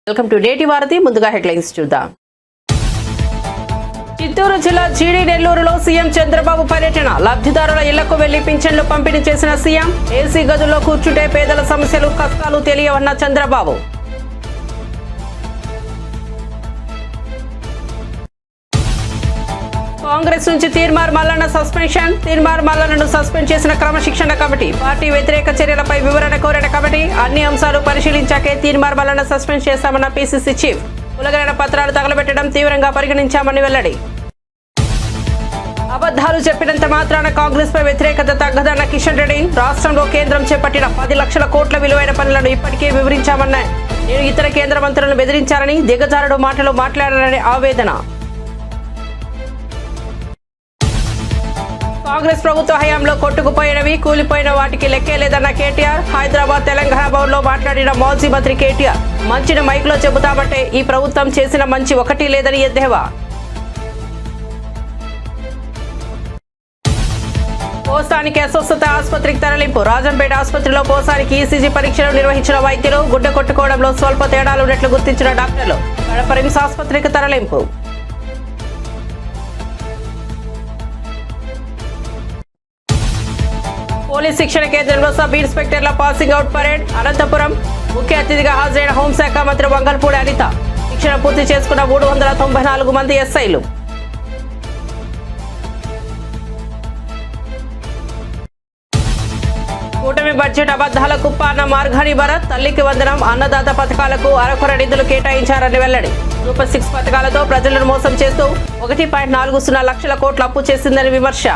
Welcome to నేటి వారధి. ముందుగా హెడ్లైన్స్ చూద్దాం. చిత్తూరు జిల్లా జీడీ నెల్లూరులో సీఎం చంద్రబాబు పర్యటన. లబ్ధిదారుల ఇళ్లకు వెళ్లి పింఛన్లు పంపిణీ చేసిన సీఎం. ఏసీ గదుల్లో కూర్చుంటే పేదల సమస్యలు కష్టాలు తెలియవన్న చంద్రబాబు. కాంగ్రెస్ నుంచి తీర్మార్ మల్లన్న సస్పెన్షన్. తీర్మార్ మల్లన్నను సస్పెండ్ చేసిన క్రమశిక్షణ కమిటీ. పార్టీ వ్యతిరేక చర్యలపై వివరణ కోరిన కమిటీ. అన్ని అంశాలు పరిశీలించాకే తీర్మార్ మల్లన్న సస్పెండ్ చేశామన్న పీసీసీ చీఫ్. కులగణన పత్రాలు తగలబెట్టడం తీవ్రంగా పరిగణించామని వెల్లడి. అబద్దాలు చెప్పినంత మాత్రాన కాంగ్రెస్ పై వ్యతిరేకత తగ్గదన్న కిషన్ రెడ్డి. రాష్ట్రంలో కేంద్రం చేపట్టిన 10 లక్షల కోట్ల విలువైన పనులను ఇప్పటికే వివరించామన్న నేను ఇతర కేంద్ర మంత్రులను బెదిరించారని దిగజారుడు మాటలు మాట్లాడారని ఆవేదన. కాంగ్రెస్ ప్రభుత్వ హయాంలో కొట్టుకుపోయినవి కూలిపోయిన వాటికి లెక్కే లేదన్న కేటీఆర్. హైదరాబాద్ తెలంగాణ భవన్ లో మాట్లాడిన మాజీ మంత్రి కేటీఆర్. మంచిని మైక్లో చెబుతామంటే ఈ ప్రభుత్వం చేసిన మంచి ఒకటి లేదని ఎద్దేవా. పోసానికి అస్వస్థత ఆసుపత్రికి తరలింపు. రాజంపేట ఆసుపత్రిలో పోసానికి ఈసీజీ పరీక్షలు నిర్వహించిన వైద్యులు. గుడ్డ కొట్టుకోవడంలో స్వల్ప తేడాలు ఉన్నట్లు గుర్తించిన డాక్టర్లు. కడప రిమ్స్ ఆసుపత్రికి తరలింపు. పోలీస్ శిక్షణ కేంద్రంలో సబ్ ఇన్స్పెక్టర్ల పాసింగ్ అవుట్ పరేడ్. అనంతపురం ముఖ్య అతిథిగా హాజరైన హోంశాఖ మంత్రి వంగల్పూడి అనిత. శిక్షణ పూర్తి చేసుకున్న 394 మంది ఎస్ఐలు. కూటమి బడ్జెట్ అబద్దాల కుప్ప అన్న మార్గాని భరత్. తల్లికి వందనం, అన్నదాత పథకాలకు అరకొర నిధులు కేటాయించారని వెల్లడి. సూపర్ 6 పథకాలతో ప్రజలను మోసం చేస్తూ 1.40 లక్షల కోట్ల అప్పు చేసిందని విమర్శ.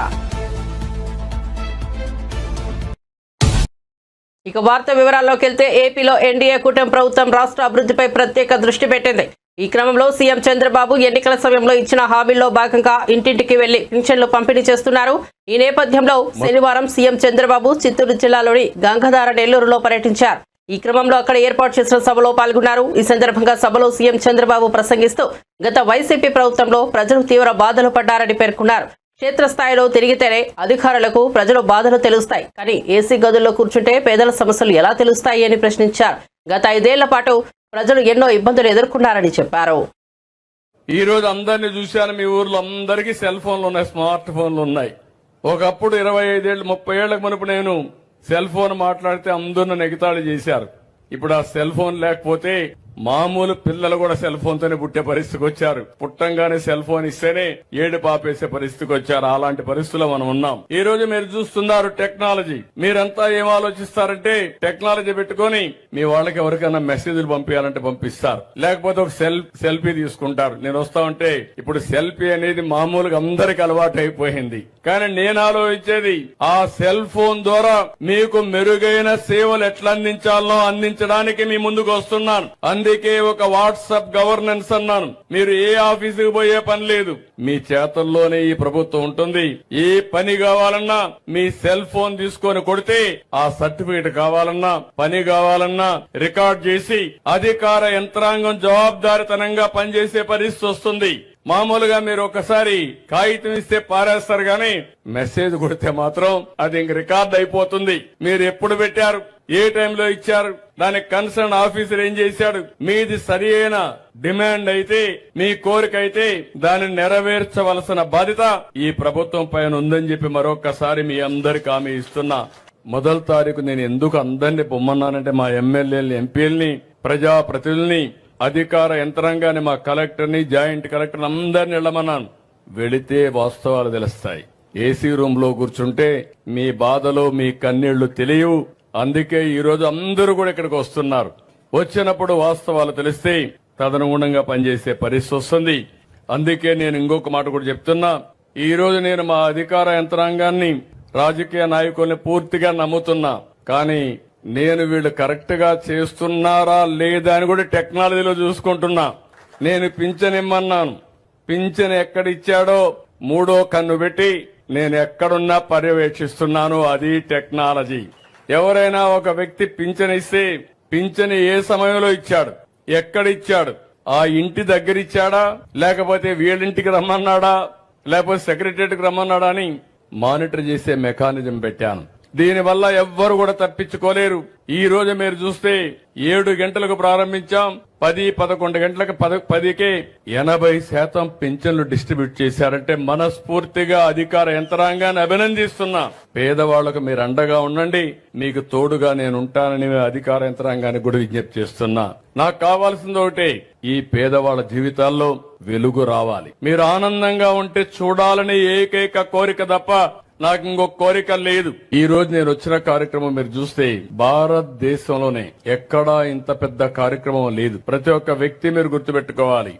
ఇక వార్త వివరాల్లోకి వెళ్తే ఏపీలో ఎన్డీఏ కూటమి ప్రభుత్వం రాష్ట్ర అభివృద్ధిపై ప్రత్యేక దృష్టి పెట్టింది. ఈ క్రమంలో సీఎం చంద్రబాబు ఎన్నికల సమయంలో ఇచ్చిన హామీల్లో భాగంగా ఇంటింటికి వెళ్లి పింఛన్లు పంపిణీ చేస్తున్నారు. ఈ నేపథ్యంలో శనివారం సీఎం చంద్రబాబు చిత్తూరు జిల్లాలోని గంగాధార నెల్లూరులో పర్యటించారు. ఈ క్రమంలో అక్కడ ఏర్పాటు చేసిన సభలో పాల్గొన్నారు. ఈ సందర్భంగా సభలో సీఎం చంద్రబాబు ప్రసంగిస్తూ గత వైసీపీ ప్రభుత్వంలో ప్రజలు తీవ్ర బాధలు పడ్డారని పేర్కొన్నారు. క్షేత్రస్థాయిలో తిరిగితేనే అధికారులకు ప్రజల బాధలు తెలుస్తాయి, కానీ ఏసీ గదుల్లో కూర్చుంటే పేదల సమస్యలు ఎలా తెలుస్తాయి అని ప్రశ్నించారు. గత 5 ఏళ్ల పాటు ప్రజలు ఎన్నో ఇబ్బందులు ఎదుర్కొన్నారని చెప్పారు. ఈ రోజు అందరినీ చూశాను. మీ ఊర్లో అందరికీ సెల్ ఫోన్లు ఉన్నాయి, స్మార్ట్ ఫోన్లు ఉన్నాయి. ఒకప్పుడు 25 ఏళ్ళు 30 ఏళ్లకు మునుపు నేను సెల్ ఫోన్ మాట్లాడితే అందరూ ఎగతాళి చేశారు. ఇప్పుడు ఆ సెల్ ఫోన్ లేకపోతే మామూలు పిల్లలు కూడా సెల్ ఫోన్ తోనే పుట్టే పరిస్థితికి వచ్చారు. పుట్టంగానే సెల్ ఫోన్ ఇస్తేనే ఏడు పాపేసే పరిస్థితికి వచ్చారు. అలాంటి పరిస్థితుల్లో మనం ఉన్నాం. ఈ రోజు మీరు చూస్తున్నారు టెక్నాలజీ. మీరంతా ఏం ఆలోచిస్తారంటే టెక్నాలజీ పెట్టుకుని మీ వాళ్ళకి ఎవరికైనా మెసేజ్లు పంపించాలంటే పంపిస్తారు, లేకపోతే ఒక సెల్ఫీ తీసుకుంటారు. నేను వస్తా ఉంటే ఇప్పుడు సెల్ఫీ అనేది మామూలుగా అందరికి అలవాటు అయిపోయింది. కానీ నేను ఆలోచించేది ఆ సెల్ ఫోన్ ద్వారా మీకు మెరుగైన సేవలు ఎట్లా అందించాలో అందించడానికి మీ ముందుకు వస్తున్నాను. అందుకే ఒక వాట్సాప్ గవర్నెన్స్ అన్నాను. మీరు ఏ ఆఫీసుకు పోయే పని లేదు, మీ చేతల్లోనే ఈ ప్రభుత్వం ఉంటుంది. ఏ పని కావాలన్నా మీ సెల్ ఫోన్ తీసుకొని కొడితే ఆ సర్టిఫికేట్ కావాలన్నా పని కావాలన్నా రికార్డ్ చేసి అధికార యంత్రాంగం జవాబుదారీతనంగా పనిచేసే పరిస్థితి వస్తుంది. మామూలుగా మీరు ఒకసారి కాగితం ఇస్తే పారేస్తారు, గాని మెసేజ్ కొడితే మాత్రం అది ఇంక రికార్డ్ అయిపోతుంది. మీరు ఎప్పుడు పెట్టారు, ఏ టైంలో ఇచ్చారు, దానికి కన్సర్న్ ఆఫీసర్ ఏం చేశాడు. మీది సరి అయిన డిమాండ్ అయితే, మీ కోరిక అయితే దానిని నెరవేర్చవలసిన బాధ్యత ఈ ప్రభుత్వం పైన ఉందని చెప్పి మరొకసారి మీ అందరికి హామీ ఇస్తున్నా. 1వ తారీఖు నేను ఎందుకు అందరినీ పొమ్మన్నానంటే మా ఎమ్మెల్యేలని, ఎంపీలని, ప్రజాప్రతినిధుల్ని, అధికార యంత్రాంగాన్ని, మా కలెక్టర్ని, జాయింట్ కలెక్టర్ అందరిని వెళ్ళమన్నాను. వెళితే వాస్తవాలు తెలుస్తాయి. ఏసీ రూమ్ లో కూర్చుంటే మీ బాధలు, మీ కన్నీళ్లు తెలియవు. అందుకే ఈ రోజు అందరూ కూడా ఇక్కడికి వస్తున్నారు. వచ్చినప్పుడు వాస్తవాలు తెలిస్తే తదనుగుణంగా పనిచేసే పరిస్థితి వస్తుంది. అందుకే నేను ఇంకొక మాట కూడా చెప్తున్నా. ఈ రోజు నేను మా అధికార యంత్రాంగాన్ని, రాజకీయ నాయకుల్ని పూర్తిగా నమ్ముతున్నా. కానీ నేను వీళ్ళు కరెక్ట్ గా చేస్తున్నారా లేదా అని కూడా టెక్నాలజీలో చూసుకుంటున్నా. నేను పింఛన్ ఇమ్మన్నాను, పింఛన్ ఎక్కడిచ్చాడో 3వ కన్ను పెట్టి నేను ఎక్కడున్నా పర్యవేక్షిస్తున్నాను. అది టెక్నాలజీ. ఎవరైనా ఒక వ్యక్తి పింఛన్ ఇస్తే పింఛన్ ఏ సమయంలో ఇచ్చాడు, ఎక్కడిచ్చాడు, ఆ ఇంటి దగ్గర ఇచ్చాడా, లేకపోతే వీళ్ళింటికి రమ్మన్నాడా, లేకపోతే సెక్రటరీకి రమ్మన్నాడా అని మానిటర్ చేసే మెకానిజం పెట్టాను. దీనివల్ల ఎవ్వరు కూడా తప్పించుకోలేరు. ఈ రోజు మీరు చూస్తే 7 గంటలకు ప్రారంభించాం, 10-11 గంటలకు 10కే 80% పింఛన్లు డిస్ట్రిబ్యూట్ చేశారంటే మనస్ఫూర్తిగా అధికార యంత్రాంగాన్ని అభినందిస్తున్నా. పేదవాళ్లకు మీరు అండగా ఉండండి, మీకు తోడుగా నేను ఉంటానని అధికార యంత్రాంగాన్ని కూడా విజ్ఞప్తి చేస్తున్నా. నాకు కావాల్సింది ఒకటే, ఈ పేదవాళ్ల జీవితాల్లో వెలుగు రావాలి. మీరు ఆనందంగా ఉంటే చూడాలని ఏకైక కోరిక తప్ప నాకు ఇంకొక కోరిక లేదు. ఈ రోజు నేను వచ్చిన కార్యక్రమం మీరు చూస్తే భారతదేశంలోనే ఎక్కడా ఇంత పెద్ద కార్యక్రమం లేదు. ప్రతి ఒక్క వ్యక్తి మీరు గుర్తుపెట్టుకోవాలి.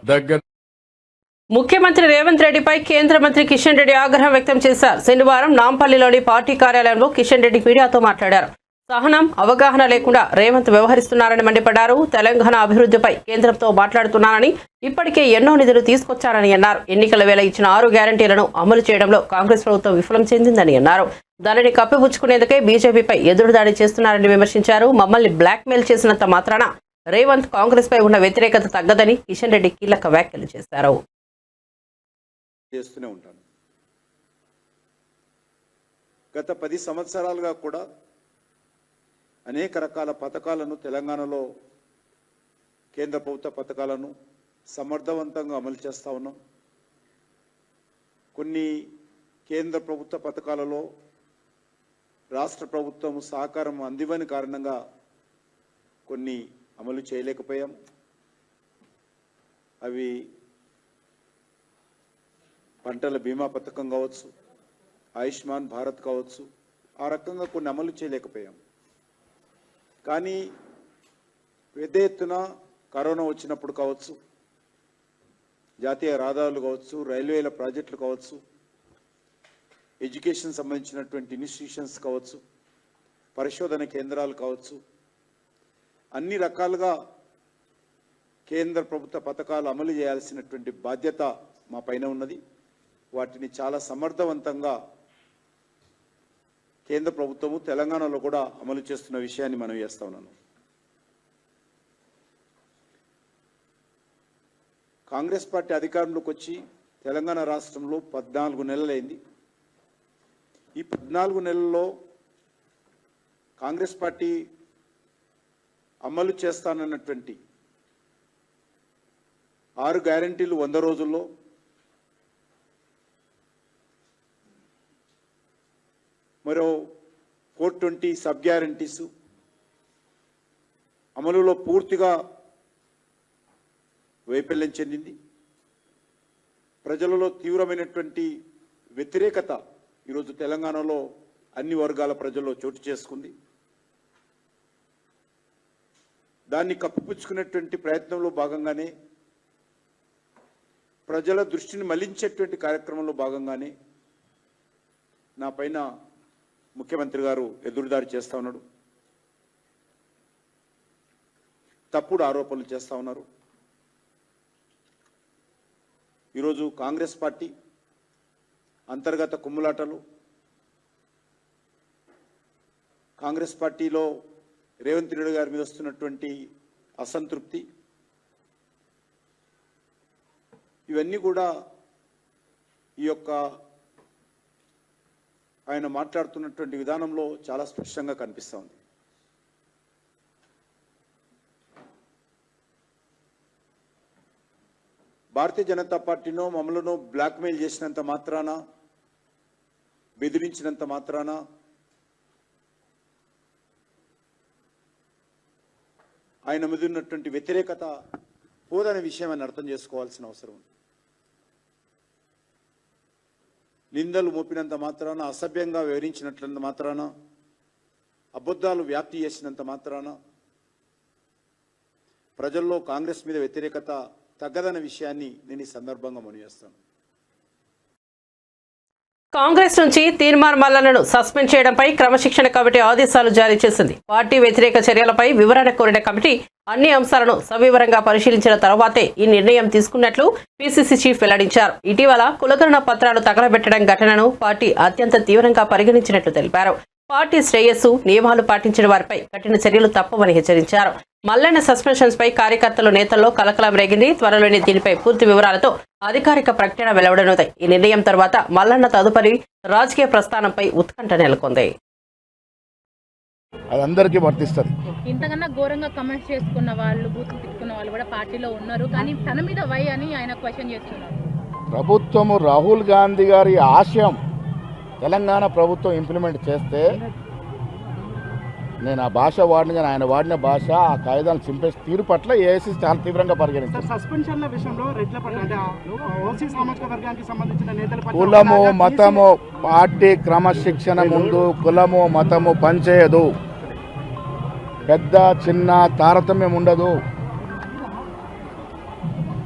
ముఖ్యమంత్రి రేవంత్ రెడ్డిపై కేంద్ర మంత్రి కిషన్ రెడ్డి ఆగ్రహం వ్యక్తం చేశారు. శనివారం నాంపల్లిలోని పార్టీ కార్యాలయంలో కిషన్ రెడ్డి మీడియాతో మాట్లాడారు. సహనం, అవగాహన లేకుండా రేవంత్ వ్యవహరిస్తున్నారని మండిపడ్డారు. తెలంగాణ అభివృద్ధిపై కేంద్రంతో మాట్లాడుతున్నానని, ఇప్పటికే ఎన్నో నిధులు తీసుకొచ్చారని అన్నారు. ఎన్నికల వేళ ఇచ్చిన 6 గ్యారంటీలను అమలు చేయడంలో కాంగ్రెస్ ప్రభుత్వం విఫలం చెందిందని అన్నారు. దానిని కప్పిపుచ్చుకునేందుకే బీజేపీపై ఎదురుదాడి చేస్తున్నారని విమర్శించారు. మమ్మల్ని బ్లాక్మెయిల్ చేసినంత మాత్రాన రేవంత్ కాంగ్రెస్ పై ఉన్న వ్యతిరేకత తగ్గదని కిషన్ రెడ్డి కీలక వ్యాఖ్యలు చేశారు. గత 10 సంవత్సరాలుగా కూడా అనేక రకాల పథకాలను తెలంగాణలో కేంద్ర ప్రభుత్వ పథకాలను సమర్థవంతంగా అమలు చేస్తా ఉన్నాం. కొన్ని కేంద్ర ప్రభుత్వ పథకాలలో రాష్ట్ర ప్రభుత్వం సహకారం అందివని కారణంగా కొన్ని అమలు చేయలేకపోయాం. అవి పంటల బీమా పథకం కావచ్చు, ఆయుష్మాన్ భారత్ కావచ్చు, ఆ రకంగా కొన్ని అమలు చేయలేకపోయాం. కానీ పెద్ద ఎత్తున కరోనా వచ్చినప్పుడు కావచ్చు, జాతీయ రహదారులు కావచ్చు, రైల్వేల ప్రాజెక్టులు కావచ్చు, ఎడ్యుకేషన్ సంబంధించినటువంటి ఇన్స్టిట్యూషన్స్ కావచ్చు, పరిశోధన కేంద్రాలు కావచ్చు, అన్ని రకాలుగా కేంద్ర ప్రభుత్వ పథకాలు అమలు చేయాల్సినటువంటి బాధ్యత మా పైన ఉన్నది. వాటిని చాలా సమర్థవంతంగా కేంద్ర ప్రభుత్వము తెలంగాణలో కూడా అమలు చేస్తున్న విషయాన్ని మనం చేస్తా ఉన్నాను. కాంగ్రెస్ పార్టీ అధికారంలోకి వచ్చి తెలంగాణ రాష్ట్రంలో 14 నెలలైంది. ఈ 14 నెలల్లో కాంగ్రెస్ పార్టీ అమలు చేస్తానన్నటువంటి 6 గ్యారెంటీలు 100 రోజుల్లో, మరో 420 సబ్ గ్యారంటీస్ అమలులో పూర్తిగా వైఫల్యం చెందింది. ప్రజలలో తీవ్రమైనటువంటి వ్యతిరేకత ఈరోజు తెలంగాణలో అన్ని వర్గాల ప్రజల్లో చోటు చేసుకుంది. దాన్ని కప్పిపుచ్చుకునేటువంటి ప్రయత్నంలో భాగంగానే, ప్రజల దృష్టిని మళ్లించేటువంటి కార్యక్రమంలో భాగంగానే నా పైన ముఖ్యమంత్రి గారు ఎదురుదాడి చేస్తా ఉన్నాడు, తప్పుడు ఆరోపణలు చేస్తా ఉన్నారు. ఈరోజు కాంగ్రెస్ పార్టీ అంతర్గత కుమ్ములాటలు, కాంగ్రెస్ పార్టీలో రేవంత్ రెడ్డి గారి మీద వస్తున్నటువంటి అసంతృప్తి, ఇవన్నీ కూడా ఈ యొక్క ఆయన మాట్లాడుతున్నటువంటి విధానంలో చాలా స్పష్టంగా కనిపిస్తూ ఉంది. భారతీయ జనతా పార్టీనో మమ్మల్ని బ్లాక్మెయిల్ చేసినంత మాత్రాన, బెదిరించినంత మాత్రాన ఆయన మీద ఉన్నటువంటి వ్యతిరేకత పోదనే విషయం అని అర్థం చేసుకోవాల్సిన అవసరం ఉంది. నిందలు మోపినంత మాత్రాన, అసభ్యంగా వివరించినట్లంత మాత్రాన, అబద్ధాలు వ్యాప్తి చేసినంత మాత్రాన ప్రజల్లో కాంగ్రెస్ మీద వ్యతిరేకత తగ్గదన్న విషయాన్ని నేను ఈ సందర్భంగా మనవిస్తాను. కాంగ్రెస్ నుంచి తీర్మాన్ మల్లన్నను సస్పెండ్ చేయడంపై క్రమశిక్షణ కమిటీ ఆదేశాలు జారీ చేసింది. పార్టీ వ్యతిరేక చర్యలపై వివరణ కోరిన కమిటీ అన్ని అంశాలను సవివరంగా పరిశీలించిన తర్వాతే ఈ నిర్ణయం తీసుకున్నట్లు పీసీసీ చీఫ్ వెల్లడించారు. ఇటీవల కులగణన పత్రాలు తగలబెట్టడం ఘటనను పార్టీ అత్యంత తీవ్రంగా పరిగణించినట్లు తెలిపారు. పార్టీ శ్రేయస్సు, నియమాలు పాటించిన వారిపై కఠిన చర్యలు తప్పవని హెచ్చరించారు. మల్లన్న సస్పెన్షన్స్ పై కార్యకర్తలు, నేతల్లో కలకలం రేగింది. త్వరలోనే దీనిపై పూర్తి వివరాలతో అధికారిక ప్రకటన వెలువడనుంది. ఈ నిర్ణయం తర్వాత మల్లన్న తదుపరి రాజకీయ ప్రస్థానంపై ఉత్కంఠ నెలకొంది. అది అందరికీ వర్తిస్తుంది. ఇంతకన్నా ఘోరంగా కమెంట్స్ చేసుకున్న వాళ్ళు, బూతులు తిట్టుకున్న వాళ్ళు కూడా పార్టీలో ఉన్నారు. కానీ తన మీద వై అని ఆయన క్వశ్చన్ చేస్తున్నారు. ప్రభుత్వము రాహుల్ గాంధీ గారి ఆశయం తెలంగాణ ప్రభుత్వం ఇంప్లిమెంట్ చేస్తే నేను ఆ భాష వాడిన కానీ ఆయన వాడిన భాష ఆ కాయిదాలను చింపేసి తీరు పట్ల ఏఐసీ చాలా తీవ్రంగా పరిగణించారు. సస్పెన్షన్ల విషయంలో రెడ్ల పట్ల అంటే ఓసీ సామాజిక వర్గానికి సంబంధించిన నేతల పట్ల కులము మతము పార్టీ క్రమశిక్షణ ముందు కులము మతము పనిచేయదు. పెద్ద చిన్న తారతమ్యం ఉండదు.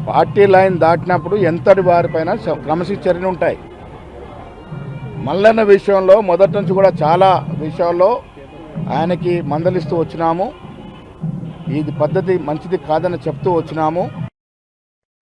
పార్టీ లైన్ దాటినప్పుడు ఎంతటి వారిపైన క్రమశిక్షణ ఉంటాయి. మల్లన్న విషయంలో మొదటి నుంచి కూడా చాలా విషయాల్లో ఆయనకి మందలిస్తూ వచ్చినాము. ఇది పద్ధతి మంచిది కాదని చెప్తూ వచ్చినాము.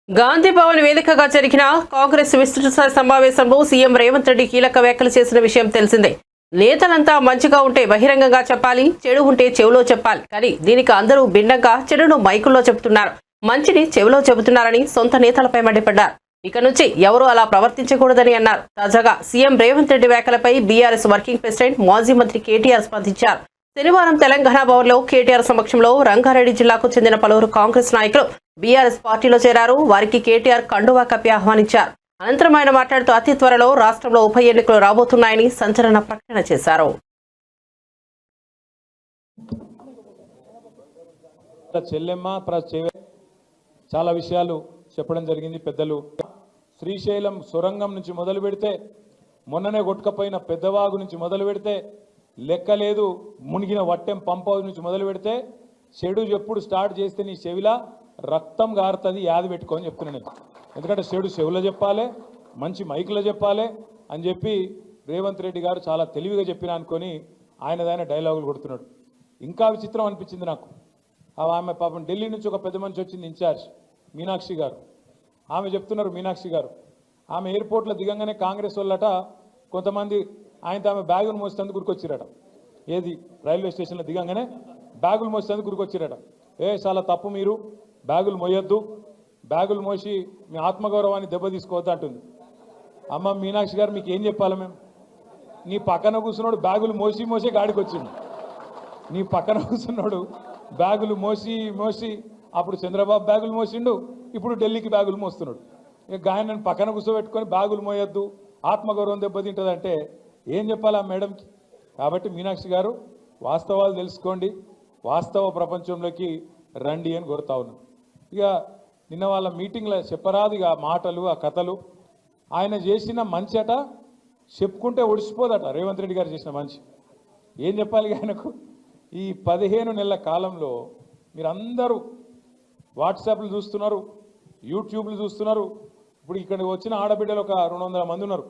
గాంధీ భవన్ వేదికగా జరిగిన కాంగ్రెస్ విస్తృత సమావేశంలో సీఎం రేవంత్ రెడ్డి కీలక వ్యాఖ్యలు చేసిన విషయం తెలిసిందే. నేతలంతా మంచిగా ఉంటే బహిరంగంగా చెప్పాలి, చెడు ఉంటే చెవిలో చెప్పాలి. కానీ దీనికి అందరూ భిన్నంగా చెడును మైకుల్లో చెబుతున్నారు, మంచిని చెవిలో చెబుతున్నారని సొంత నేతలపై మండిపడ్డారు. ఇక నుంచి ఎవరూ అలా ప్రవర్తించకూడదని అన్నారు. తాజాగా సీఎం రేవంత్ రెడ్డి వ్యాఖ్యలపై బీఆర్ఎస్ వర్కింగ్ ప్రెసిడెంట్ మాజీ మంత్రి కేటీఆర్ స్పందించారు. శనివారం తెలంగాణ భవన్లో కేటీఆర్ సమక్షంలో రంగారెడ్డి జిల్లాకు చెందిన పలువురు కాంగ్రెస్ నాయకులు బీఆర్ఎస్ పార్టీలో చేరారు. వారికి కేటీఆర్ కండువా కప్పి ఆహ్వానించారు. అనంతరం ఆయన మాట్లాడుతూ అతి త్వరలో రాష్ట్రంలో ఉప ఎన్నికలు రాబోతున్నాయని సంచలన ప్రకటన చేశారు. చాలా విషయాలు చెప్పడం జరిగింది పెద్దలు. శ్రీశైలం సొరంగం నుంచి మొదలు పెడితే, మొన్ననే కొట్టుకపోయిన పెద్దవాగు నుంచి మొదలు పెడితే, లెక్కలేదు మునిగిన వట్టెం పంప్ హౌస్ నుంచి మొదలు పెడితే, చెడు ఎప్పుడు స్టార్ట్ చేస్తే నీ చెవిలా రక్తం గారుతుంది, యాది పెట్టుకొని చెప్తున్నాను నేను. ఎందుకంటే చెడు చెవులో చెప్పాలి, మంచి మైకులో చెప్పాలి అని చెప్పి రేవంత్ రెడ్డి గారు చాలా తెలివిగా చెప్పిన అనుకొని ఆయనదైన డైలాగులు కొడుతున్నాడు. ఇంకా విచిత్రం అనిపించింది నాకు. ఆమె పాపం ఢిల్లీ నుంచి ఒక పెద్ద మనిషి వచ్చింది, ఇన్ఛార్జ్ మీనాక్షి గారు. ఆమె చెప్తున్నారు, మీనాక్షి గారు ఆమె ఎయిర్పోర్ట్లో దిగంగానే కాంగ్రెస్ వాళ్ళట కొంతమంది ఆయనతో ఆమె బ్యాగులు మోసేందుకు గురికొచ్చిరట. ఏది రైల్వే స్టేషన్లో దిగంగానే బ్యాగులు మోసేందుకు గురికొచ్చిరట. చాలా తప్పు, మీరు బ్యాగులు మోయొద్దు, బ్యాగులు మోసి మీ ఆత్మగౌరవాన్ని దెబ్బతీసుకోవద్దు అంటుంది. అమ్మ మీనాక్షి గారు మీకు ఏం చెప్పాలి మేము? నీ పక్కన కూర్చున్నాడు బ్యాగులు మోసే గాడికి వచ్చిండు. నీ పక్కన కూర్చున్నాడు బ్యాగులు మోసి అప్పుడు చంద్రబాబు బ్యాగులు మోసిండు, ఇప్పుడు ఢిల్లీకి బ్యాగులు మోస్తున్నాడు. ఇక గాయనని పక్కన కూర్చోబెట్టుకొని బ్యాగులు మోయొద్దు, ఆత్మగౌరవం దెబ్బతింటుందంటే ఏం చెప్పాలా మేడంకి? కాబట్టి మీనాక్షి గారు వాస్తవాలు తెలుసుకోండి, వాస్తవ ప్రపంచంలోకి రండి అని కోరుతా ఉన్నాం. ఇక నిన్న వాళ్ళ మీటింగ్లో చెప్పరాదు ఇక మాటలు, ఆ కథలు. ఆయన చేసిన మంచి అట చెప్పుకుంటే ఒడిసిపోదట. రేవంత్ రెడ్డి గారు చేసిన మంచి ఏం చెప్పాలి ఆయనకు? ఈ 15 నెలల కాలంలో మీరందరూ వాట్సాప్లు చూస్తున్నారు, యూట్యూబ్లు చూస్తున్నారు. ఇప్పుడు ఇక్కడికి వచ్చిన ఆడబిడ్డలు ఒక 200 మంది ఉన్నారు.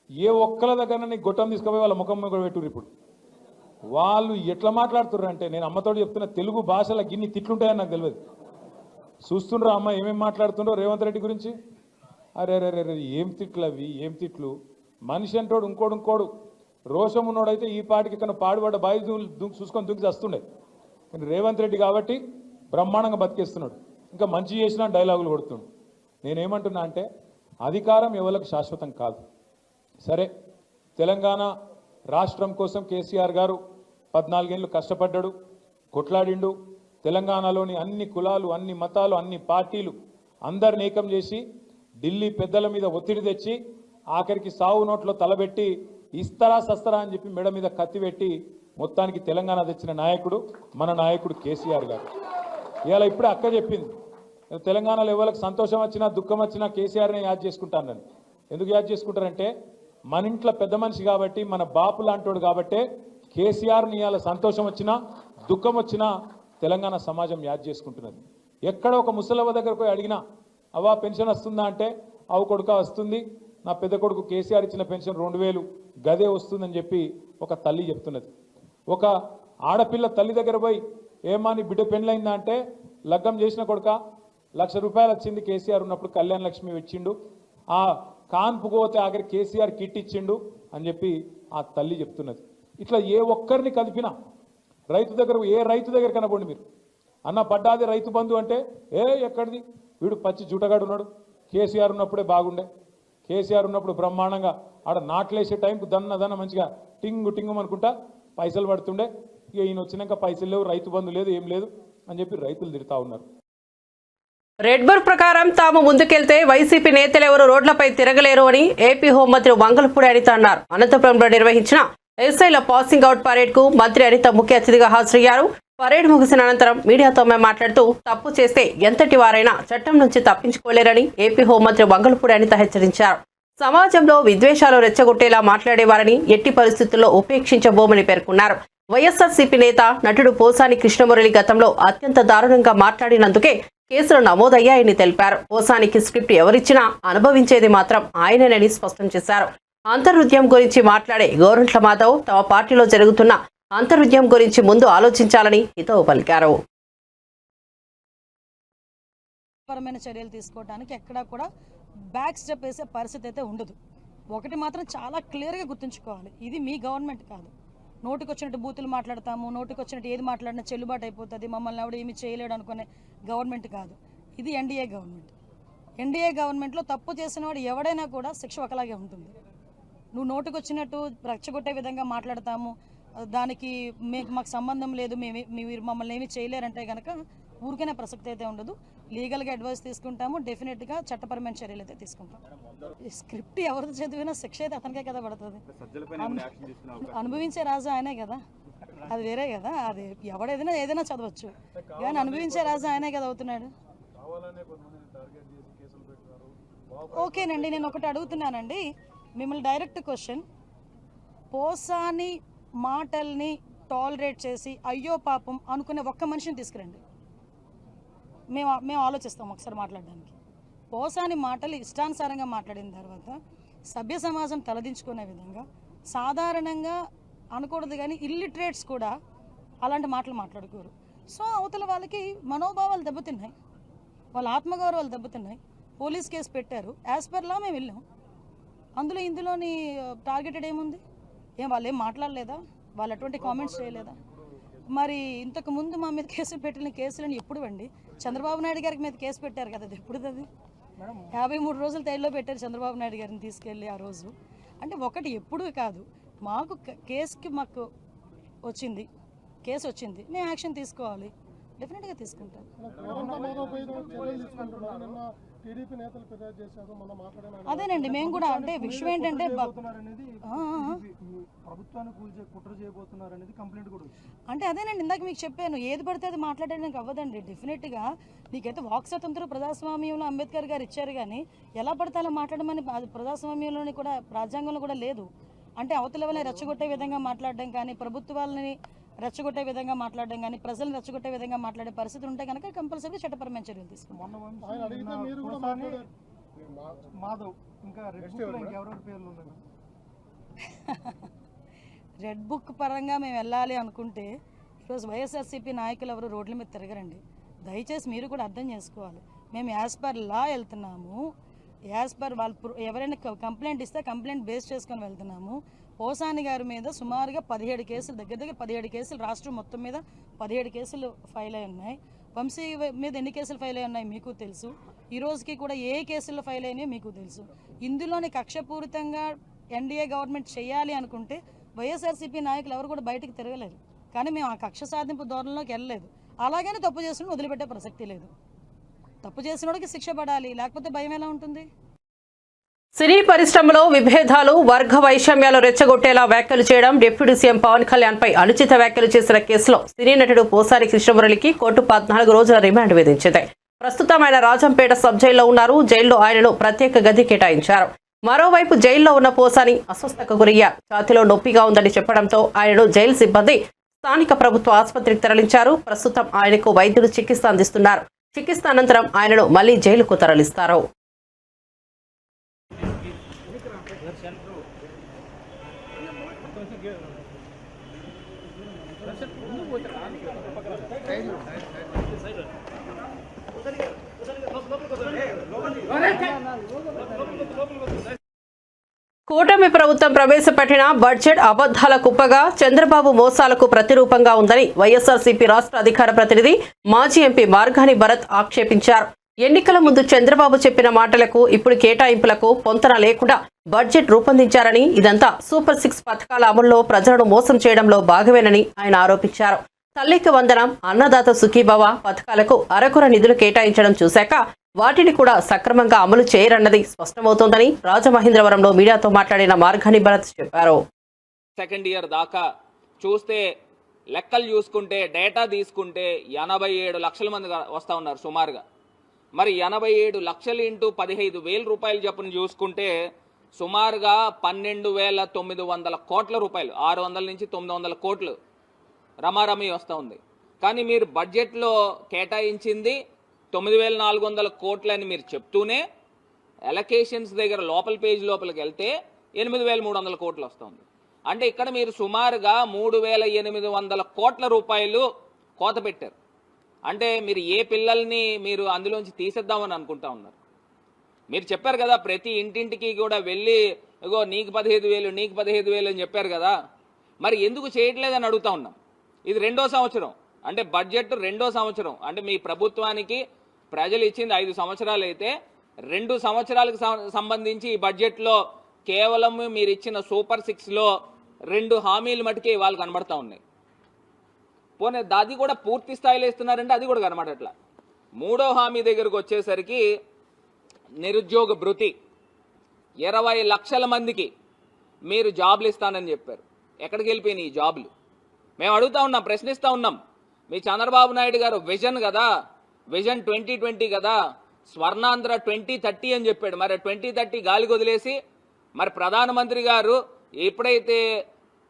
ఏ ఒక్కల దగ్గర నీకు గొట్టం తీసుకుపోయి వాళ్ళ ముఖం కూడా పెట్టుర్రు. ఇప్పుడు వాళ్ళు ఎట్లా మాట్లాడుతుర్రు అంటే, నేను అమ్మతోటి చెప్తున్న తెలుగు భాషలో గిన్ని తిట్లుంటాయని నాకు తెలియదు. చూస్తుండ్రు అమ్మ ఏమేమి మాట్లాడుతుండ్రో రేవంత్ రెడ్డి గురించి. అరే ఏం తిట్లు అవి, ఏం తిట్లు! మనిషి అంటోడు ఇంకోడు రోషం ఉన్నోడైతే ఈ పాటికి ఇక్కడ పాడుబడ్డ బాయి చూసుకొని దుంకి వస్తుండే. కానీ రేవంత్ రెడ్డి కాబట్టి బ్రహ్మాండంగా బతికేస్తున్నాడు. ఇంకా మంచి చేసినా డైలాగులు కొడుతుండు. నేనేమంటున్నా అంటే, అధికారం ఎవరికి శాశ్వతం కాదు. సరే, తెలంగాణ రాష్ట్రం కోసం కేసీఆర్ గారు 14 ఏళ్ళు కష్టపడ్డాడు, కొట్లాడిండు. తెలంగాణలోని అన్ని కులాలు, అన్ని మతాలు, అన్ని పార్టీలు అందరిని ఏకం చేసి ఢిల్లీ పెద్దల మీద ఒత్తిడి తెచ్చి ఆఖరికి సావు నోట్లో తలబెట్టి ఇస్తరా సస్తరా అని చెప్పి మెడ మీద కత్తి పెట్టి మొత్తానికి తెలంగాణ తెచ్చిన నాయకుడు మన నాయకుడు కేసీఆర్ గారు. ఇవాళ ఇప్పుడే అక్క చెప్పింది, తెలంగాణలో ఎవరికి సంతోషం వచ్చినా దుఃఖం వచ్చినా కేసీఆర్ని యాద్ చేసుకుంటానని. ఎందుకు యాద్ చేసుకుంటారంటే, మన ఇంట్లో పెద్ద మనిషి కాబట్టి, మన బాపు లాంటోడు కాబట్టే కేసీఆర్ని ఇవాళ సంతోషం వచ్చినా దుఃఖం వచ్చినా తెలంగాణ సమాజం యాద్ చేసుకుంటున్నది. ఎక్కడ ఒక ముసలవ్వ దగ్గరకు పోయి అడిగినా, అవ్వ పెన్షన్ వస్తుందా అంటే, అవు కొడుక వస్తుంది, నా పెద్ద కొడుకు కేసీఆర్ ఇచ్చిన పెన్షన్ 2000 గదే వస్తుందని చెప్పి ఒక తల్లి చెప్తున్నది. ఒక ఆడపిల్ల తల్లి దగ్గర పోయి, ఏమా నీ బిడ్డ పెళ్ళైందా అంటే, లగ్గం చేసిన కొడుక ₹1,00,000 వచ్చింది కేసీఆర్ ఉన్నప్పుడు, కళ్యాణ లక్ష్మి ఇచ్చిండు, ఆ కాన్పు పోతే ఆఖరి కేసీఆర్ కిట్ ఇచ్చిండు అని చెప్పి ఆ తల్లి చెప్తున్నది. ఇట్లా ఏ ఒక్కరిని కదిపినా, రైతు దగ్గర ఏ రైతు దగ్గర కనబడి మీరు అన్న పడ్డాది రైతు బంధు అంటే, ఎక్కడిది వీడు పచ్చి జూటగాడు ఉన్నాడు, కేసీఆర్ ఉన్నప్పుడే బాగుండే, కేసీఆర్ ఉన్నప్పుడు బ్రహ్మాండంగా ఆడ నాట్లేసే టైంకు దన్న మంచిగా టింగు అనుకుంటా పైసలు పడుతుండే, ఇక ఈయన వచ్చినాక పైసలు లేవు, రైతు బంధు లేదు, ఏం లేదు అని చెప్పి రైతులు తిడతా ఉన్నారు. రెడ్ బుక్ ప్రకారం తాము ముందుకెళ్తే వైసీపీ నేతలెవరూ రోడ్లపై తిరగలేరు అని ఏపీ హోంమంత్రి వంగలపూడి అనిత అన్నారు. అనంతపురంలో నిర్వహించిన ఎస్ఐల పాసింగ్ అవుట్ పరేడ్ కు మంత్రి అనిత ముఖ్య అతిథిగా హాజరయ్యారు. పరేడ్ ముగిసిన అనంతరం మీడియాతో మాట్లాడుతూ తప్పు చేస్తే ఎంతటి వారైనా చట్టం నుంచి తప్పించుకోలేరని ఏపీ హోంమంత్రి వంగలపూడి అనిత హెచ్చరించారు. సమాజంలో విద్వేషాలు రెచ్చగొట్టేలా మాట్లాడేవారని ఎట్టి పరిస్థితుల్లో ఉపేక్షించబోమని పేర్కొన్నారు. వైఎస్ఆర్సీపీ నేత నటుడు పోసాని కృష్ణమురళి గతంలో అత్యంత దారుణంగా మాట్లాడినందుకే కేసులు నమోదయ్యాయని తెలిపారు. పోసానికి స్క్రిప్ట్ ఎవరిచ్చినా అనుభవించేది మాత్రం ఆయనేనని స్పష్టం చేశారు. అంతర్హృదయం గురించి మాట్లాడే గోరంట్ల మాధవ్ తమ పార్టీలో జరుగుతున్న అంతర్హృదయం గురించి ముందు ఆలోచించాలని హితవు పలికారు. పరమైన చర్యలు తీసుకోవడానికి ఎక్కడా కూడా బ్యాక్ స్టెప్ వేసే పరిస్థితి అయితే ఉండదు. ఒకటి మాత్రం చాలా క్లియర్గా గుర్తుంచుకోవాలి, ఇది మీ గవర్నమెంట్ కాదు. నోటికి వచ్చినట్టు బూతులు మాట్లాడతాము, నోటికి వచ్చినట్టు ఏది మాట్లాడినా చెల్లుబాటు అయిపోతుంది, మమ్మల్ని ఎవడు ఏమి చేయలేడు అనుకునే గవర్నమెంట్ కాదు. ఇది ఎన్డీఏ గవర్నమెంట్. ఎన్డీఏ గవర్నమెంట్లో తప్పు చేసిన వాడు ఎవడైనా కూడా శిక్ష ఒకలాగే ఉంటుంది. నువ్వు నోటికి వచ్చినట్టు రెచ్చగొట్టే విధంగా మాట్లాడతాము, దానికి మాకు సంబంధం లేదు, మీరు మమ్మల్ని ఏమి చేయలేరంటే కనుక ఊరికనే ప్రసక్తి అయితే ఉండదు. లీగల్గా అడ్వైస్ తీసుకుంటాము, డెఫినెట్గా చట్టపరమైన చర్యలు అయితే తీసుకుంటాం. స్క్రిప్ట్ ఎవరితో చదివినా శిక్ష అయితే అతనికే కదా పడుతుంది. అనుభవించే రాజు ఆయనే కదా, అది వేరే కదా. అది ఏదైనా చదవచ్చు, కానీ అనుభవించే రాజు ఆయనే కదా అవుతున్నాడు. ఓకేనండి, నేను ఒకటి అడుగుతున్నానండి మిమ్మల్ని, డైరెక్ట్ క్వశ్చన్. పోసాని మాటల్ని టాలరేట్ చేసి అయ్యో పాపం అనుకునే ఒక్క మనిషిని తీసుకురండి, మేము ఆలోచిస్తాం ఒకసారి మాట్లాడడానికి. పోసాని మాటలు ఇష్టానుసారంగా మాట్లాడిన తర్వాత సభ్య సమాజం తలదించుకునే విధంగా సాధారణంగా అనకూడదు, కానీ ఇల్లిటరేట్స్ కూడా అలాంటి మాటలు మాట్లాడుకోరు. సో అవతల వాళ్ళకి మనోభావాలు దెబ్బతిన్నాయి, వాళ్ళ ఆత్మగౌరవాలు దెబ్బతిన్నాయి. పోలీస్ కేసు పెట్టారు, యాజ్ పర్ లా మేము వెళ్ళాం. ఇందులోని టార్గెటెడ్ ఏముంది? వాళ్ళు ఏం మాట్లాడలేదా? వాళ్ళు అటువంటి కామెంట్స్ చేయలేదా? మరి ఇంతకు ముందు మా మీద కేసులు పెట్టిన కేసులని ఎప్పుడు అండి? చంద్రబాబు నాయుడు గారికి మీద కేసు పెట్టారు కదా, అది ఎప్పుడు? అది 53 రోజులు తైల్లో పెట్టారు చంద్రబాబు నాయుడు గారిని తీసుకెళ్ళి ఆ రోజు. అంటే ఒకటి ఎప్పుడు కాదు, మాకు మాకు వచ్చింది, కేసు వచ్చింది, మేము యాక్షన్ తీసుకోవాలి, డెఫినెట్గా తీసుకుంటాం. అదేనండి మేము కూడా, అంటే విషయం ఏంటంటే అంటే అదేనండి ఇందాక మీకు చెప్పాను, ఏది పడితే అది మాట్లాడడానికి అవ్వదండి. డెఫినెట్గా నీకైతే వాక్ స్వాతంత్రం ప్రజాస్వామ్యంలో అంబేద్కర్ గారు ఇచ్చారు, కానీ ఎలా పడితే అలా మాట్లాడమని ప్రజాస్వామ్యంలోని కూడా రాజ్యాంగంలో కూడా లేదు. అంటే అవతల వాళ్ళని రెచ్చగొట్టే విధంగా మాట్లాడడం కానీ, ప్రభుత్వాలని రెచ్చగొట్టే విధంగా మాట్లాడడం కానీ, ప్రజలను రెచ్చగొట్టే విధంగా మాట్లాడే పరిస్థితులు ఉంటే కనుక కంపల్సరీగా చట్టపరమైన చర్యలు తీసుకుంటాం. రెడ్ బుక్ పరంగా మేము వెళ్ళాలి అనుకుంటే ఈరోజు వైఎస్ఆర్సీపీ నాయకులు ఎవరు రోడ్ల మీద తిరగరండి. దయచేసి మీరు కూడా అర్థం చేసుకోవాలి, మేము యాజ్ పర్ లా వెళ్తున్నాము, యాజ్ పర్ వాళ్ళు ఎవరైనా కంప్లైంట్ ఇస్తే కంప్లైంట్ బేస్ చేసుకొని వెళ్తున్నాము. పోసాని గారి మీద సుమారుగా 17 కేసులు, దగ్గర 17 కేసులు, రాష్ట్రం మొత్తం మీద 17 కేసులు ఫైల్ అయి ఉన్నాయి. వంశీ మీద ఎన్ని కేసులు ఫైల్ అయి ఉన్నాయి మీకు తెలుసు, ఈ రోజుకి కూడా ఏ కేసుల్లో ఫైల్ అయినాయో మీకు తెలుసు. ఇందులోని కక్షపూరితంగా ఎన్డీఏ గవర్నమెంట్ చేయాలి అనుకుంటే వైఎస్ఆర్సీపీ నాయకులు ఎవరు కూడా బయటకు తిరగలేరు, కానీ మేము ఆ కక్ష సాధింపు ధోరణిలోకి వెళ్ళలేదు. అలాగని తప్పు చేసిన వదిలిపెట్టే ప్రసక్తి లేదు. తప్పు చేసిన వాడికి శిక్ష పడాలి, లేకపోతే భయం ఎలా ఉంటుంది? సినీ పరిశ్రమలో విభేదాలు, వర్గ వైషమ్యాలు రెచ్చగొట్టేలా వ్యాఖ్యలు చేయడం, డిప్యూటీ సీఎం పవన్ కళ్యాణ్ పై అనుచిత వ్యాఖ్యలు చేసిన కేసులో సినీ నటుడు పోసాని కృష్ణమురళికి కోర్టు 14 రోజుల రిమాండ్ విధించింది. ప్రస్తుతం ఆయన రాజంపేట సబ్ జైల్లో ఉన్నారు. జైల్లో ఆయనను ప్రత్యేక గది కేటాయించారు. మరోవైపు జైల్లో ఉన్న పోసాని అస్వస్థకు గురయ్యారు. ఛాతీలో నొప్పిగా ఉందని చెప్పడంతో ఆయనను జైలు సిబ్బంది స్థానిక ప్రభుత్వ ఆసుపత్రికి తరలించారు. ప్రస్తుతం ఆయనకు వైద్యులు చికిత్స అందిస్తున్నారు. చికిత్స అనంతరం ఆయనను మళ్లీ జైలుకు తరలిస్తారు. కూటమి ప్రభుత్వం ప్రవేశపెట్టిన బడ్జెట్ అబద్ధాల కుప్పగా, చంద్రబాబు మోసాలకు ప్రతిరూపంగా ఉందని వైఎస్ఆర్సీపీ రాష్ట్ర అధికార ప్రతినిధి మాజీ ఎంపీ మార్గాని భరత్ ఆక్షేపించారు. ఎన్నికల ముందు చంద్రబాబు చెప్పిన మాటలకు ఇప్పుడు కేటాయింపులకు పొంతన లేకుండా బడ్జెట్ రూపొందించారని, ఇదంతా సూపర్ 6 పథకాల అమల్లో ప్రజలను మోసం చేయడంలో భాగమేనని ఆయన ఆరోపించారు. తల్లికి వందనం, అన్నదాత సుఖీభవ పథకాలకు అరకొర నిధులు కేటాయించడం చూశాక వాటిని కూడా సక్రమంగా అమలు చేయరన్నది స్పష్టమవుతోందని రాజమహేంద్రవరంలో మీడియాతో మాట్లాడిన మార్గాని భరత్ చెప్పారు. సెకండ్ ఇయర్ దాకా చూస్తే లెక్కలు చూసుకుంటే డేటా తీసుకుంటే 87 లక్షల మంది వస్తూ ఉన్నారు సుమారుగా. మరి 87 లక్షలు ఇంటూ 15,000 రూపాయలు చొప్పున చూసుకుంటే సుమారుగా 12,900 కోట్ల రూపాయలు, 600 నుంచి 900 కోట్లు రమారమి వస్తూ ఉంది. కానీ మీరు బడ్జెట్లో కేటాయించింది 9,400 కోట్లని మీరు చెప్తూనే అలొకేషన్స్ దగ్గర లోపల పేజీ లోపలికి వెళ్తే 8,300 కోట్లు వస్తుంది. అంటే ఇక్కడ మీరు సుమారుగా 3,800 కోట్ల రూపాయలు కోత పెట్టారు. అంటే మీరు ఏ పిల్లల్ని మీరు అందులోంచి తీసేద్దామని అనుకుంటా ఉన్నారు? మీరు చెప్పారు కదా ప్రతి ఇంటింటికి కూడా వెళ్ళి ఇగో నీకు 15,000 నీకు 15,000 అని చెప్పారు కదా, మరి ఎందుకు చేయట్లేదని అడుగుతా ఉన్నాం. ఇది 2వ సంవత్సరం, అంటే బడ్జెట్ 2వ సంవత్సరం. అంటే మీ ప్రభుత్వానికి ప్రజలు ఇచ్చింది 5 సంవత్సరాలు అయితే 2 సంవత్సరాలకు సంబంధించి ఈ బడ్జెట్లో కేవలం మీరు ఇచ్చిన సూపర్ 6లో 2 హామీలు మటుకే వాళ్ళు కనబడతా ఉన్నాయి. పోనీ అది కూడా పూర్తి స్థాయిలో ఇస్తున్నారంటే అది కూడా కనబడట్లా. 3వ హామీ దగ్గరకు వచ్చేసరికి నిరుద్యోగ భృతి 20 లక్షల మందికి మీరు జాబ్లు ఇస్తానని చెప్పారు. ఎక్కడికి వెళ్ళిపోయినాయి ఈ జాబ్లు? మేము అడుగుతా ఉన్నాం, ప్రశ్నిస్తూ ఉన్నాం. మీ చంద్రబాబు నాయుడు గారు విజన్ కదా, విజన్ 2020 కదా, స్వర్ణాంధ్ర 2030 అని చెప్పాడు. మరి 2030 గాలికి వదిలేసి మరి ప్రధానమంత్రి గారు ఎప్పుడైతే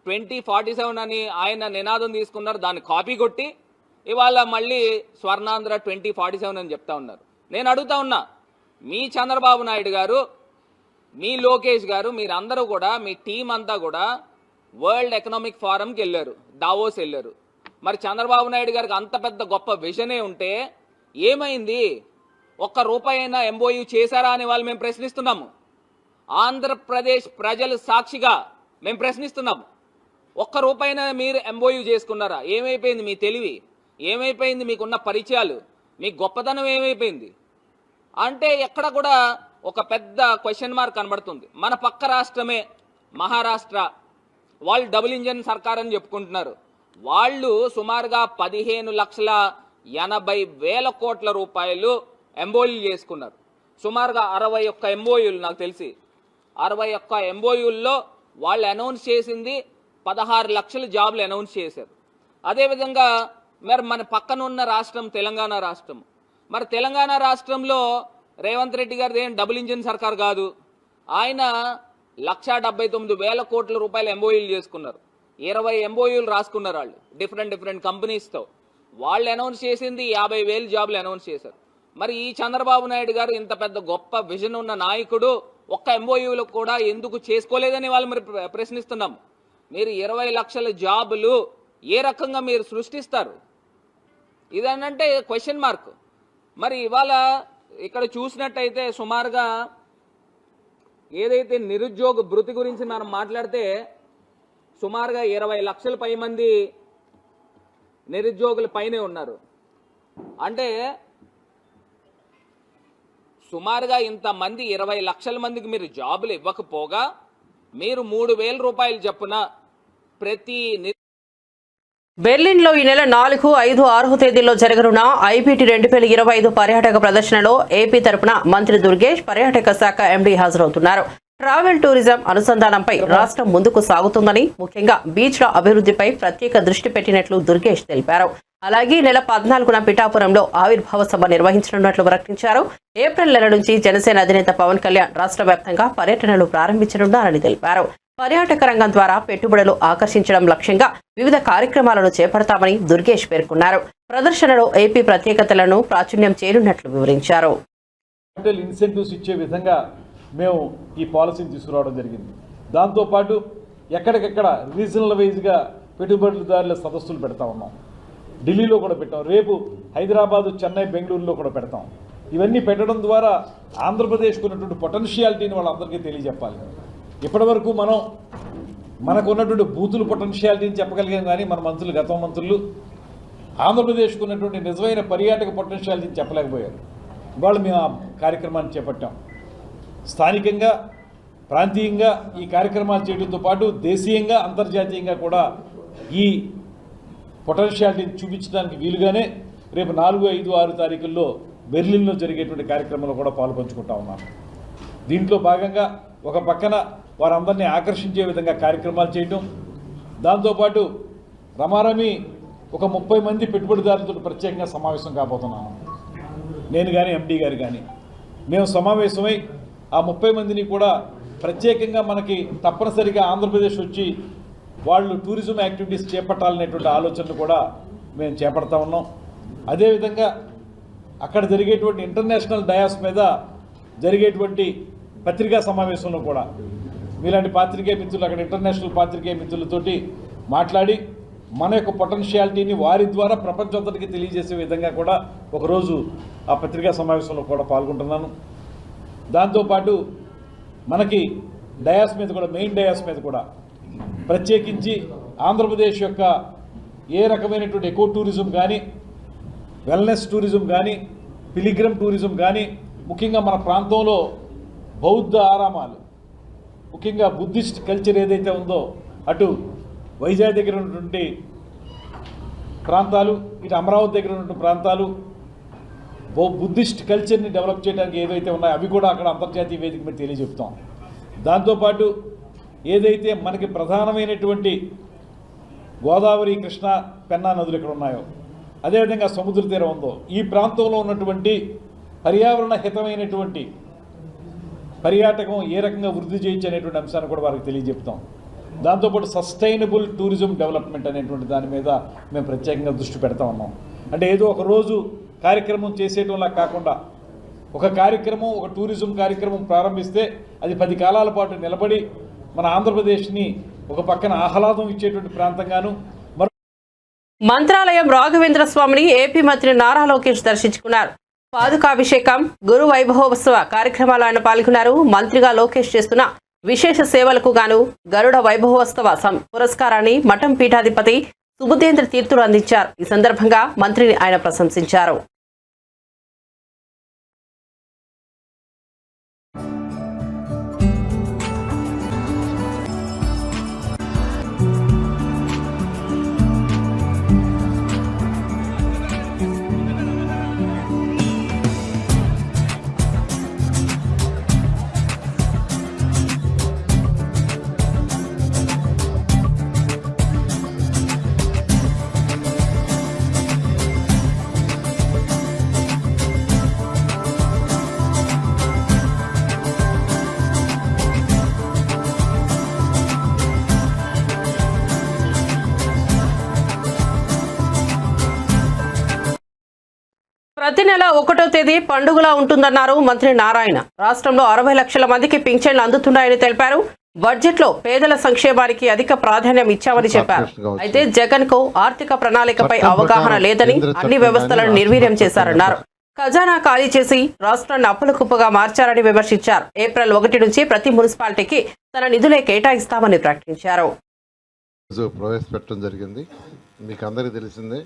2047 అని ఆయన నినాదం తీసుకున్నారు దాన్ని కాపీ కొట్టి ఇవాళ మళ్ళీ స్వర్ణాంధ్ర 2047 అని చెప్తా ఉన్నారు. నేను అడుగుతా ఉన్నా, మీ చంద్రబాబు నాయుడు గారు, మీ లోకేష్ గారు, మీరందరూ కూడా మీ టీం అంతా కూడా వరల్డ్ ఎకనామిక్ ఫోరంకి వెళ్ళారు, దావోస్ వెళ్ళారు. మరి చంద్రబాబు నాయుడు గారికి అంత పెద్ద గొప్ప విజనే ఉంటే ఏమైంది? ఒక్క రూపాయి అయినా ఎంఓయూ చేశారా అని వాళ్ళు మేము ప్రశ్నిస్తున్నాము. ఆంధ్రప్రదేశ్ ప్రజలు సాక్షిగా మేము ప్రశ్నిస్తున్నాము. ఒక్క రూపాయినా మీరు ఎంఓయూ చేసుకున్నారా? ఏమైపోయింది మీ తెలివి? ఏమైపోయింది మీకున్న పరిచయాలు? మీ గొప్పతనం ఏమైపోయింది? అంటే ఎక్కడ కూడా ఒక పెద్ద క్వశ్చన్ మార్క్ కనబడుతుంది. మన పక్క రాష్ట్రమే మహారాష్ట్ర, వాళ్ళు డబుల్ ఇంజన్ సర్కార్ అని చెప్పుకుంటున్నారు. వాళ్ళు సుమారుగా 15,80,000 కోట్ల రూపాయలు ఎంఓయూలు చేసుకున్నారు. సుమారుగా 61 ఎంఓయూలు నాకు తెలిసి 61 ఎంఓయూల్లో వాళ్ళు అనౌన్స్ చేసింది 16 లక్షల జాబ్లు అనౌన్స్ చేశారు. అదేవిధంగా మరి మన పక్కన ఉన్న రాష్ట్రం తెలంగాణ రాష్ట్రం. మరి తెలంగాణ రాష్ట్రంలో రేవంత్ రెడ్డి గారిది ఏం డబుల్ ఇంజిన్ సర్కార్ కాదు. ఆయన 1,79,000 కోట్ల రూపాయలు ఎంఓయూలు చేసుకున్నారు. 20 ఎంఓయూలు రాసుకున్నారు వాళ్ళు డిఫరెంట్ కంపెనీస్తో. వాళ్ళు అనౌన్స్ చేసింది 50,000 జాబ్లు అనౌన్స్ చేశారు. మరి ఈ చంద్రబాబు నాయుడు గారు ఇంత పెద్ద గొప్ప విజన్ ఉన్న నాయకుడు ఒక్క ఎంఓయూలు కూడా ఎందుకు చేసుకోలేదని వాళ్ళు మరి ప్రశ్నిస్తున్నాము. మీరు 20 లక్షల జాబులు ఏ రకంగా మీరు సృష్టిస్తారు? ఇదనంటే క్వశ్చన్ మార్క్. మరి ఇవాళ ఇక్కడ చూసినట్టయితే సుమారుగా ఏదైతే నిరుద్యోగ భృతి గురించి మనం మాట్లాడితే సుమారుగా 20 లక్షల పై మంది నిరుద్యోగుల పైనే ఉన్నారు. అంటే సుమారుగా ఇంతమంది 20 లక్షల మందికి మీరు జాబులు ఇవ్వకపోగా మీరు 3,000 రూపాయలు చొప్పున ప్రతి బెర్లిన్లో ఈ నెల 4, 5, 6 తేదీల్లో జరగనున్న ఐబీటీ 2025 పర్యాటక ప్రదర్శనలో ఏపీ తరపున మంత్రి దుర్గేష్, పర్యాటక శాఖ ఎండీ హాజరవుతున్నారు. ట్రావెల్ టూరిజం అనుసంధానంపై రాష్ట్రం ముందుకు సాగుతుందని, ముఖ్యంగా బీచ్ల అభివృద్ధిపై ప్రత్యేక దృష్టి పెట్టినట్లు దుర్గేష్ తెలిపారు. అలాగే నెల 14న పిఠాపురంలో ఆవిర్భావ సభ నిర్వహించనున్నట్లు ప్రకటించారు. ఏప్రిల్ నెల నుంచి జనసేన అధినేత పవన్ కళ్యాణ్ రాష్ట్ర వ్యాప్తంగా పర్యటనలు ప్రారంభించనున్నారని తెలిపారు. పర్యాటక రంగం ద్వారా పెట్టుబడులు ఆకర్షించడం లక్ష్యంగా వివిధ కార్యక్రమాలను చేపడతామని దుర్గేష్ పేర్కొన్నారు. ప్రదర్శనలో ఏపీ ప్రత్యేకతలను ప్రాచుర్యం చేయనున్నట్లు వివరించారు. ఇన్సెంటివ్స్ ఇచ్చే విధంగా మేము ఈ పాలసీని తీసుకురావడం జరిగింది. దాంతోపాటు ఎక్కడికెక్కడ రీజనల్ వైజ్గా పెట్టుబడిదారుల సదస్సులు పెడతా ఉన్నాం. ఢిల్లీలో కూడా పెట్టాం, రేపు హైదరాబాదు, చెన్నై, బెంగళూరులో కూడా పెడతాం. ఇవన్నీ పెట్టడం ద్వారా ఆంధ్రప్రదేశ్కు ఉన్నటువంటి పొటెన్షియాలిటీని వాళ్ళందరికీ తెలియజెప్పాలి. ఇప్పటి వరకు మనకు ఉన్నటువంటి బూతుల పొటెన్షియాలిటీని చెప్పగలిగాం, కానీ మన మంత్రులు, గత మంత్రులు ఆంధ్రప్రదేశ్కు ఉన్నటువంటి నిజమైన పర్యాటక పొటెన్షియాలిటీని చెప్పలేకపోయారు. ఇవాళ మేము ఆ కార్యక్రమాన్ని చేపట్టాం. స్థానికంగా ప్రాంతీయంగా ఈ కార్యక్రమాలు చేయడంతో పాటు దేశీయంగా అంతర్జాతీయంగా కూడా ఈ పొటెన్షియాలిటీని చూపించడానికి వీలుగానే రేపు 4, 5, 6 తారీఖుల్లో బెర్లిన్లో జరిగేటువంటి కార్యక్రమంలో కూడా పాల్పంచుకుంటా ఉన్నాను. దీంట్లో భాగంగా ఒక పక్కన వారందరినీ ఆకర్షించే విధంగా కార్యక్రమాలు చేయటం, దాంతోపాటు రమారమి ఒక 30 మంది పెట్టుబడిదారులతో ప్రత్యేకంగా సమావేశం కాబోతున్నాను. నేను కానీ ఎండి గారు కానీ మేము సమావేశమై ఆ 30 మందిని కూడా ప్రత్యేకంగా మనకి తప్పనిసరిగా ఆంధ్రప్రదేశ్ వచ్చి వాళ్ళు టూరిజం యాక్టివిటీస్ చేపట్టాలనేటువంటి ఆలోచనలు కూడా మేము చేపడతా ఉన్నాం. అదేవిధంగా అక్కడ జరిగేటువంటి ఇంటర్నేషనల్ డయాస్ మీద జరిగేటువంటి పత్రికా సమావేశంలో కూడా మీలాంటి పాత్రికేయ మిత్రులు అక్కడ ఇంటర్నేషనల్ పాత్రికేయ మిత్రులతోటి మాట్లాడి మన యొక్క పొటెన్షియాలిటీని వారి ద్వారా ప్రపంచంతటికి తెలియజేసే విధంగా కూడా ఒకరోజు ఆ పత్రికా సమావేశంలో కూడా పాల్గొంటున్నాను. దాంతోపాటు మనకి డయాస్ మీద కూడా, మెయిన్ డయాస్ మీద కూడా ప్రత్యేకించి ఆంధ్రప్రదేశ్ యొక్క ఏ రకమైనటువంటి ఎకో టూరిజం కానీ, వెల్నెస్ టూరిజం కానీ, పిలిగ్రమ్ టూరిజం కానీ, ముఖ్యంగా మన ప్రాంతంలో బౌద్ధ ఆరామాలు, ముఖ్యంగా బుద్ధిస్ట్ కల్చర్ ఏదైతే ఉందో అటు వైజాగ్ దగ్గర ఉన్నటువంటి ప్రాంతాలు, ఇటు అమరావతి దగ్గర ఉన్నటువంటి ప్రాంతాలు, బుద్ధిస్ట్ కల్చర్ని డెవలప్ చేయడానికి ఏదైతే ఉన్నాయో అవి కూడా అక్కడ అంతర్జాతీయ వేదిక మీద తెలియజెప్తాం. దాంతోపాటు ఏదైతే మనకి ప్రధానమైనటువంటి గోదావరి, కృష్ణ, పెన్నా నదులు ఇక్కడ ఉన్నాయో, అదేవిధంగా సముద్ర తీరం ఉందో, ఈ ప్రాంతంలో ఉన్నటువంటి పర్యావరణ హితమైనటువంటి పర్యాటకం ఏ రకంగా వృద్ధి చేయొచ్చు అనేటువంటి అంశాన్ని కూడా వారికి తెలియజెప్తాం. దాంతోపాటు సస్టైనబుల్ టూరిజం డెవలప్మెంట్ అనేటువంటి దాని మీద మేము ప్రత్యేకంగా దృష్టి పెడతా ఉన్నాం. అంటే ఏదో ఒక రోజు కార్యక్రమం చేసేయటంలా కాకుండా ఒక కార్యక్రమం, ఒక టూరిజం కార్యక్రమం ప్రారంభిస్తే అది 10 కాలాల పాటు నిలబడి మన ఆంధ్రప్రదేశ్ని ఒక పక్కన ఆహ్లాదం ఇచ్చేటువంటి ప్రాంతంగాను. మంత్రాలయం రాఘవేంద్ర స్వామిని ఏపీ మంత్రి నారా లోకేష్ దర్శించుకున్నారు. పాదుకాభిషేకం, గురు వైభవోత్సవ కార్యక్రమాల్లో ఆయన పాల్గొన్నారు. మంత్రిగా లోకేష్ చేస్తున్న విశేష సేవలకు గాను గరుడ వైభవోత్సవ పురస్కారాన్ని మఠం పీఠాధిపతి సుబుధేంద్ర తీర్థులు అందించారు. ఈ సందర్భంగా మంత్రిని ఆయన ప్రశంసించారు. ప్రతి నెల 1వ తేదీ పండుగలా ఉంటుందన్నారు మంత్రి నారాయణ. రాష్ట్రంలో 60 లక్షల మందికి పింఛన్లు అందుతున్నాయని తెలిపారు. బడ్జెట్లో పేదల సంక్షేమానికి అధిక ప్రాధాన్యం ఇచ్చామని చెప్పారు. అయితే జగన్ కు ఆర్థిక ప్రణాళికపై అవగాహన లేదని, అన్ని వ్యవస్థలను నిర్వీర్యం చేశారన్నారు. ఖజానా ఖాళీ చేసి రాష్ట్రాన్ని అప్పుల కుప్పగా మార్చారని విమర్శించారు. ఏప్రిల్ 1 నుంచి ప్రతి మున్సిపాలిటీకి తన నిధులే కేటాయిస్తామని ప్రకటించారు. ప్రవేశపెట్టడం జరిగింది. మీకు అందరికీ తెలిసిందే,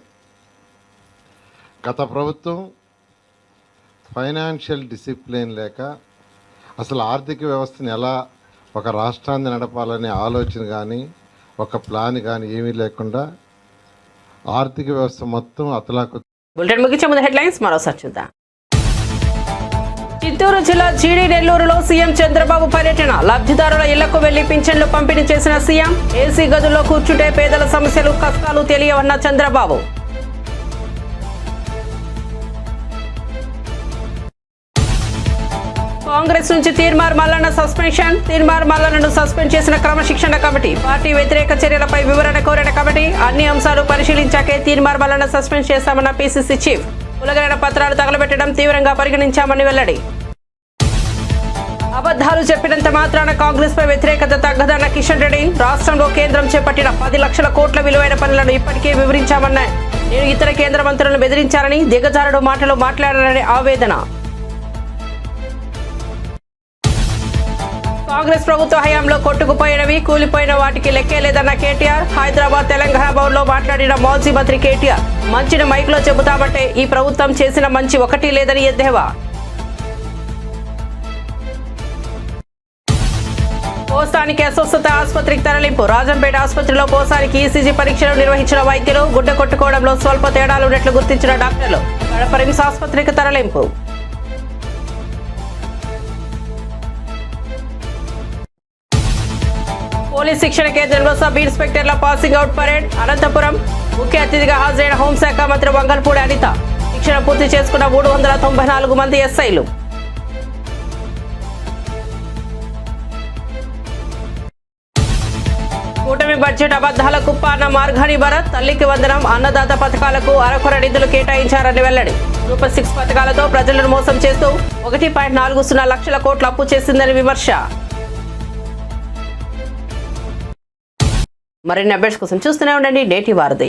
గత ప్రభుత్వం ఫైనాన్షియల్ డిసిప్లిన్ లేక అసలు ఆర్థిక వ్యవస్థని ఎలా ఒక రాష్ట్రాన్ని నడపాలనే ఆలోచన కానీ, ఒక ప్లాన్ కానీ ఏమీ లేకుండా ఆర్థిక వ్యవస్థ మొత్తం అతలాకు. బులెటిన్ ముగించే ముందు హెడ్లైన్స్ మరోసారి చూద్దాం. చిత్తూరు జిల్లా జీడి నెల్లూరులో సీఎం చంద్రబాబు పర్యటన. లబ్ధిదారుల ఇళ్లకు వెళ్లి పింఛన్లు పంపిణీ చేసిన సీఎం. ఏసీ గదుల్లో కూర్చుంటే పేదల సమస్యలు, కష్టాలు తెలియవన్న చంద్రబాబు. కాంగ్రెస్ నుంచి తీర్మార్ మల్లన్న సస్పెన్షన్. తీర్మార్ మల్లన్నను సస్పెండ్ చేసిన క్రమశిక్షణ కమిటీ. పార్టీ వ్యతిరేక చర్యలపై వివరణ కోరిన కమిటీ. అన్ని అంశాలు పరిశీలించాకే తీర్మార్ మల్లన్న సస్పెండ్ చేశామన్న పీసీసీ చీఫ్. కులగైన పత్రాలు తగలబెట్టడం తీవ్రంగా పరిగణించామని వెల్లడి. అబద్ధాలు చెప్పినంత మాత్రాన కాంగ్రెస్ పై వ్యతిరేకత తగ్గదన్న కిషన్ రెడ్డి. రాష్ట్రంలో కేంద్రం చేపట్టిన 10 లక్షల కోట్ల విలువైన పనులను ఇప్పటికే వివరించామన్న. నేను ఇతర కేంద్ర మంత్రులను బెదిరించారని, దిగజారుడు మాటలు మాట్లాడారని ఆవేదన. కాంగ్రెస్ ప్రభుత్వ హయాంలో కొట్టుకుపోయినవి, కూలిపోయిన వాటికి లెక్కే లేదన్న కేటీఆర్. హైదరాబాద్ తెలంగాణ భవన్ లో మాట్లాడిన మాజీ మంత్రి కేటీఆర్. మంచిని మైక్లో చెబుతామంటే ఈ ప్రభుత్వం చేసిన మంచి ఒకటి లేదని ఎద్దేవా. పోసానికి అస్వస్థత ఆసుపత్రికి తరలింపు. రాజంపేట ఆసుపత్రిలో పోసానికి ఈసీజీ పరీక్షలు నిర్వహించిన వైద్యులు గుడ్డ కొట్టుకోవడంలో స్వల్ప తేడాలు ఉన్నట్లు గుర్తించిన డాక్టర్లు కడప రిమ్స్ ఆసుపత్రికి తరలింపు. పోలీస్ శిక్షణ కేంద్రంలో సబ్ ఇన్స్పెక్టర్ల పాసింగ్ అవుట్ పరేడ్. అనంతపురం ముఖ్య అతిథిగా హాజరైన హోంశాఖ మంత్రి వంగల్పూడి అనిత. శిక్షణ పూర్తి చేసుకున్న 394 మంది ఎస్ఐలు. కూటమి బడ్జెట్ అబద్దాల కుప్ప అన్న మార్గాని భరత్. తల్లికి వందనం, అన్నదాత పథకాలకు అరకొర నిధులు కేటాయించారని వెల్లడి. సూపర్ 6 పథకాలతో ప్రజలను మోసం చేస్తూ 1.40 లక్షల కోట్ల అప్పు చేసిందని విమర్శ. మరిన్ని అప్డేట్స్ కోసం చూస్తూనే ఉండండి నేటి వారధి.